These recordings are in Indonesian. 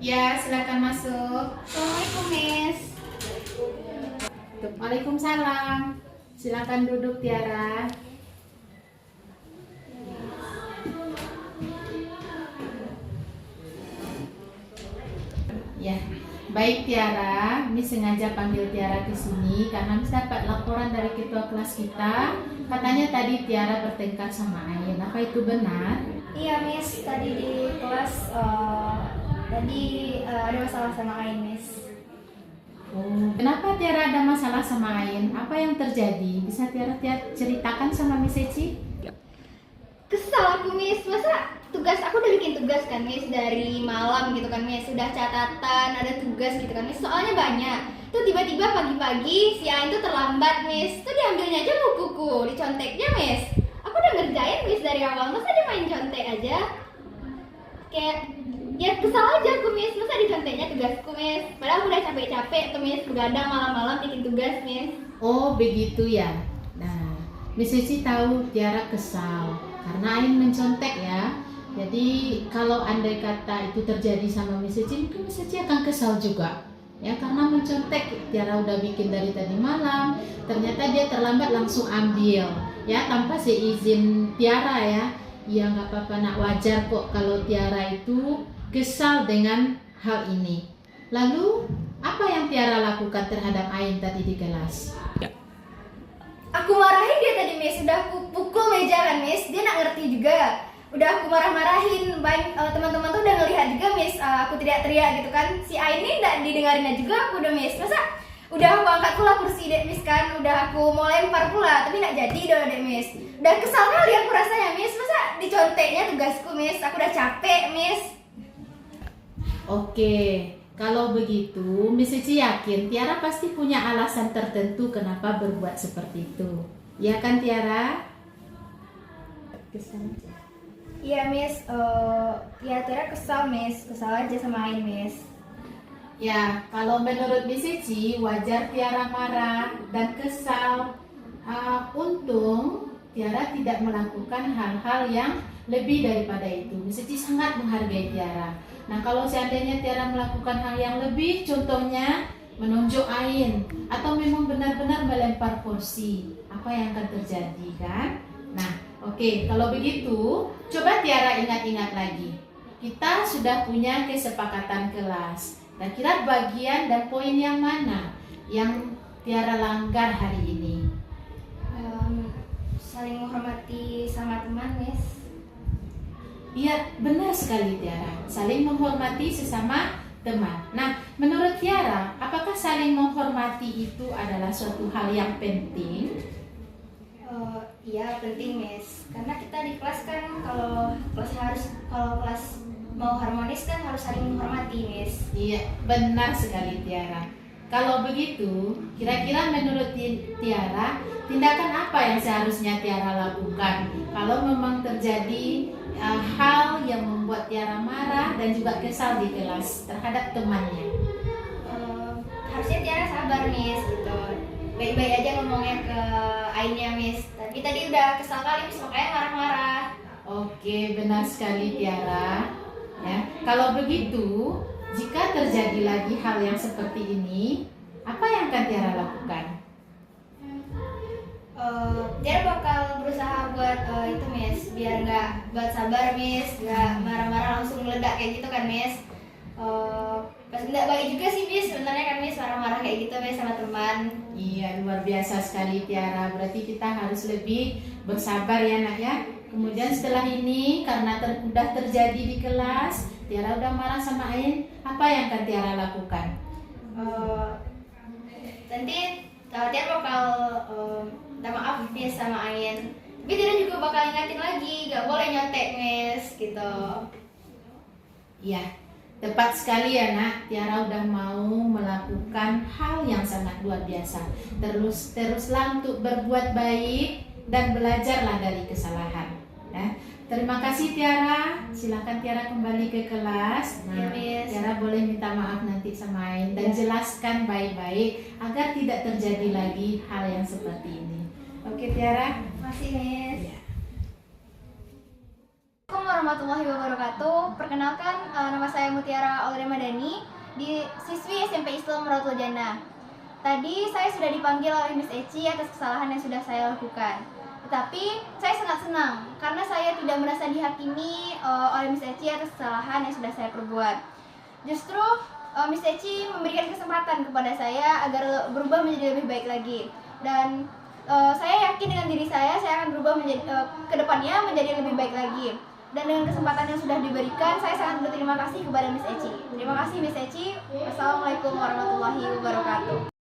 Ya, silakan masuk. Assalamualaikum, Miss. Waalaikumsalam. Silakan duduk, Tiara. Ya, baik Tiara. Miss sengaja panggil Tiara ke sini karena Miss dapat laporan dari ketua kelas kita. Katanya tadi Tiara bertengkar sama Ain. Apa itu benar? Iya, Miss. Tadi di kelas ada masalah sama Ain, Miss. Oh, kenapa Tiara ada masalah sama Ain? Apa yang terjadi? Bisa Tiara ceritakan sama Miss Eci? Kesal aku, Miss. Masa tugas aku udah bikin tugas kan, Miss, dari malam gitu kan, Miss. Sudah catatan, ada tugas gitu kan, Miss. Soalnya banyak. Tuh tiba-tiba pagi-pagi si Ain tuh terlambat, Miss. Tuh diambilnya aja bukuku, diconteknya, Miss. Aku udah ngerjain, Miss, dari awal. Masa dia main contek aja? Kayak ya kesal aja aku, Miss. Masa diconteknya tugasku, Miss. Padahal aku udah capek-capek tuh, Miss, begadang malam-malam bikin tugas, Miss. Oh, begitu ya. Nah, Miss Eci tahu Tiara kesal karena Ain mencontek ya. Jadi kalau andai kata itu terjadi sama Miss Eci, mungkin Miss Eci akan kesal juga. Ya, karena mencontek. Tiara udah bikin dari tadi malam, ternyata dia terlambat langsung ambil. Ya, tanpa seizin Tiara ya. Ya nggak apa-apa nak, wajar kok kalau Tiara itu kesal dengan hal ini. Lalu apa yang Tiara lakukan terhadap Ain tadi di kelas? Aku marahin dia tadi, Miss. Udah aku pukul meja kan, Miss. Dia nak ngerti juga. Udah aku marah-marahin. Teman-teman tuh udah ngelihat juga, Miss. Aku teriak-teriak gitu kan. Si Ain ini nggak didengarinnya juga aku udah, Miss. Masa udah aku angkat pula kursi dek, Miss kan. Udah aku mau lempar pula, tapi nggak jadi deh, Miss. Udah kesal kali aku rasanya, Miss. Masa diconteknya tugasku, Miss. Aku udah capek, Miss. Oke, kalau begitu Miss Eci yakin Tiara pasti punya alasan tertentu kenapa berbuat seperti itu. Ya kan Tiara? Iya, Miss. Ya Tiara kesal, Miss. Kesal aja sama Ain, Miss. Ya, kalau menurut Miss Eci wajar Tiara marah dan kesal. Untung Tiara tidak melakukan hal-hal yang lebih daripada itu. Miss Eci sangat menghargai Tiara. Nah, kalau seandainya Tiara melakukan hal yang lebih, contohnya menunjuk Ain atau memang benar-benar melempar kursi, apa yang akan terjadi kan? Nah, oke, kalau begitu, coba Tiara ingat-ingat lagi. Kita sudah punya kesepakatan kelas. Dan kira bagian dan poin yang mana yang Tiara langgar hari ini? Saling menghormati sama teman, Miss. Iya, benar sekali Tiara. Saling menghormati sesama teman. Nah, menurut Tiara, apakah saling menghormati itu adalah suatu hal yang penting? Iya, penting, Miss. Karena kita di kelas kan kalau kelas mau harmonis kan harus saling menghormati, Miss. Iya, benar sekali Tiara. Kalau begitu, kira-kira menurut Tiara, tindakan apa yang seharusnya Tiara lakukan kalau memang terjadi hal yang membuat Tiara marah dan juga kesal di kelas terhadap temannya? Harusnya Tiara sabar, Miss, gitu. Baik-baik aja ngomongnya ke Ainnya, Miss. Tapi tadi udah kesal kali, Miss, makanya marah-marah. Oke, benar sekali Tiara. Ya, kalau begitu, jika terjadi lagi hal yang seperti ini, apa yang akan Tiara lakukan? Tiara bakal berusaha buat itu, Miss, biar nggak buat sabar, Miss, nggak marah-marah langsung meledak kayak gitu kan, Miss. Pas nggak baik juga sih Miss, sebenarnya kan Miss marah-marah kayak gitu Miss sama teman. Iya, luar biasa sekali Tiara. Berarti kita harus lebih bersabar ya nak ya. Kemudian setelah ini karena udah terjadi di kelas, Tiara udah marah sama Ain, apa yang akan Tiara lakukan? Nanti Tiara bakal minta maaf Miss sama Ain. Tapi Tiara juga bakal ingatin lagi, nggak boleh nyontek Miss gitu. Iya, tepat sekali ya nak. Tiara udah mau melakukan hal yang sangat luar biasa. Teruslah untuk berbuat baik dan belajarlah dari kesalahan. Ya. Terima kasih Tiara. Silakan Tiara kembali ke kelas. Ya, Miss. Tiara boleh minta maaf nanti sama Ain dan Ya. jelaskan baik-baik agar tidak terjadi lagi hal yang seperti ini. Oke Tiara. Terima kasih Miss. Ya. Assalamualaikum warahmatullahi wabarakatuh. Perkenalkan, nama saya Mutiara Aulia Madani, di siswi SMP Islam Rawatul Jannah. Tadi saya sudah dipanggil oleh Miss Eci atas kesalahan yang sudah saya lakukan. Tetapi saya sangat senang karena saya tidak merasa dihakimi oleh Miss Eci atas kesalahan yang sudah saya perbuat. Justru Miss Eci memberikan kesempatan kepada saya agar berubah menjadi lebih baik lagi. Dan saya yakin dengan diri saya akan berubah menjadi ke depannya menjadi lebih baik lagi. Dan dengan kesempatan yang sudah diberikan, saya sangat berterima kasih kepada Miss Eci. Terima kasih Miss Eci. Wassalamualaikum warahmatullahi wabarakatuh.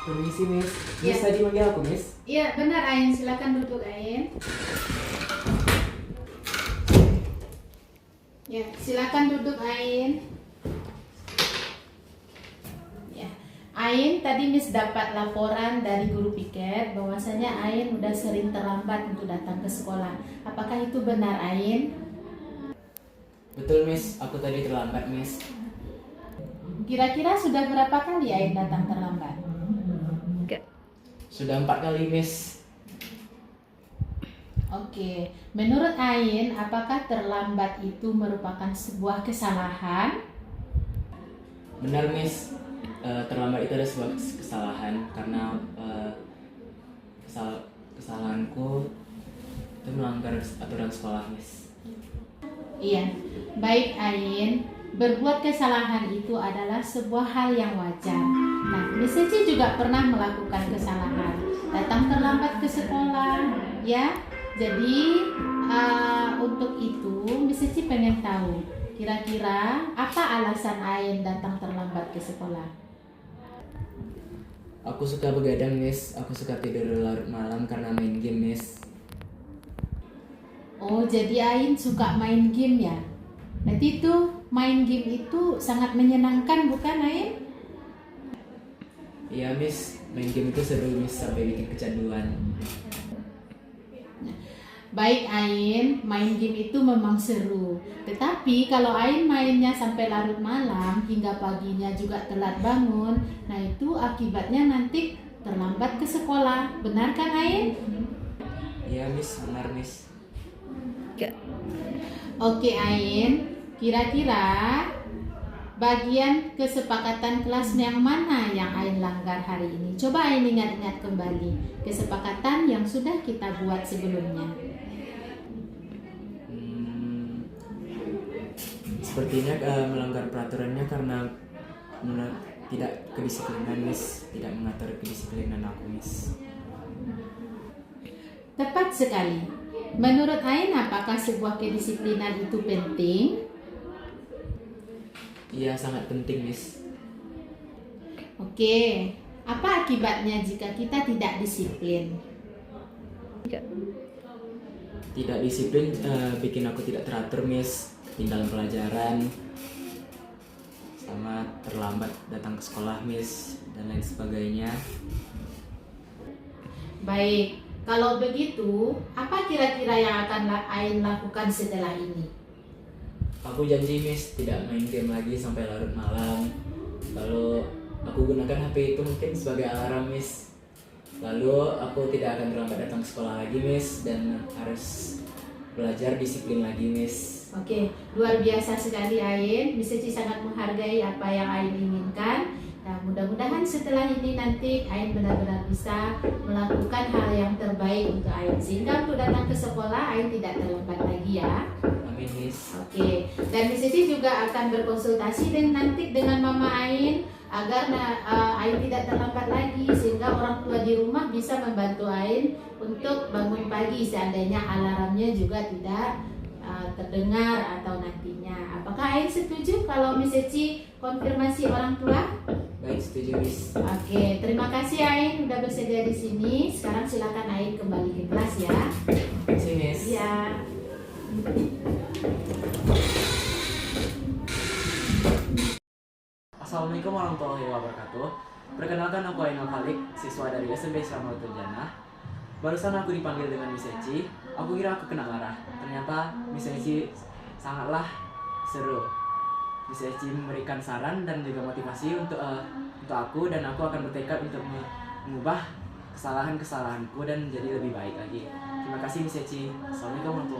Permisi Miss, Ya. Miss tadi manggil aku Miss. Iya benar Ain, silakan duduk Ain. Ya, silakan duduk Ain. Ya, Ain tadi Miss dapat laporan dari guru piket bahwasanya Ain udah sering terlambat untuk datang ke sekolah. Apakah itu benar Ain? Betul Miss, aku tadi terlambat Miss. Kira-kira sudah berapa kali Ain datang terlambat? Sudah 4 kali Miss. Oke, menurut Ain, apakah terlambat itu merupakan sebuah kesalahan? Benar Miss, terlambat itu adalah sebuah kesalahan karena kesalahanku itu melanggar aturan sekolah Miss. Iya, baik Ain. Berbuat kesalahan itu adalah sebuah hal yang wajar. Nah, Miss Eci juga pernah melakukan kesalahan, datang terlambat ke sekolah, ya. Jadi untuk itu Miss Eci pengen tahu, kira-kira apa alasan Ain datang terlambat ke sekolah? Aku suka begadang Miss, aku suka tidur larut malam karena main game Miss. Oh, jadi Ain suka main game ya? Berarti itu main game itu sangat menyenangkan bukan Ain? Iya Miss, main game itu seru Miss sampai bikin kecanduan. Baik Ain, main game itu memang seru. Tetapi kalau Ain mainnya sampai larut malam hingga paginya juga telat bangun, nah itu akibatnya nanti terlambat ke sekolah. Benar kan Ain? Iya Miss, benar Miss. Oke Ain, kira-kira bagian kesepakatan kelas yang mana yang Ain langgar hari ini? Coba Ain ingat-ingat kembali kesepakatan yang sudah kita buat sebelumnya. Sepertinya melanggar peraturannya karena tidak kedisiplinan Miss, tidak mengatur kedisiplinan aku Miss. Tepat sekali. Menurut Ain, apakah sebuah kedisiplinan itu penting? Iya, sangat penting Miss. Oke, apa akibatnya jika kita tidak disiplin? Tidak disiplin bikin aku tidak teratur Miss, tinggal pelajaran, sama terlambat datang ke sekolah Miss, dan lain sebagainya. Baik, kalau begitu, apa kira-kira yang akan Ain lakukan setelah ini? Aku janji Miss tidak main game lagi sampai larut malam. Lalu aku gunakan HP itu mungkin sebagai alarm Miss. Lalu aku tidak akan terlambat datang ke sekolah lagi Miss, dan harus belajar disiplin lagi Miss. Oke, luar biasa sekali Ain. Miss Eci sangat menghargai apa yang Ain inginkan. Nah, mudah-mudahan setelah ini nanti Ain benar-benar bisa melakukan hal yang terbaik untuk Ain. Sehingga untuk datang ke sekolah Ain tidak terlambat lagi ya. Amin Miss. Oke, dan Miss Eci juga akan berkonsultasi nanti dengan Mama Ain agar Ain tidak terlambat lagi, sehingga orang tua di rumah bisa membantu Ain untuk bangun pagi seandainya alarmnya juga tidak terdengar atau nantinya. Apakah Ain setuju kalau Miss Eci konfirmasi orang tua? Baik, setuju Miss. Oke, terima kasih Ain sudah bersedia di sini. Sekarang silakan Ain kembali ke kelas ya. Terima kasih Miss. Ya. Assalamualaikum warahmatullahi wabarakatuh. Perkenalkan, aku Ainul Khalik, siswa dari SMP Islamatul Jannah. Barusan aku dipanggil dengan Miss Eci. Aku kira aku kena marah. Ternyata Miss Eci sangatlah seru. Miss Eci memberikan saran dan juga motivasi untuk aku, dan aku akan bertekad untuk mengubah kesalahan-kesalahanku dan jadi lebih baik lagi. Terima kasih Miss Eci. Assalamualaikum warahmatullahi wabarakatuh.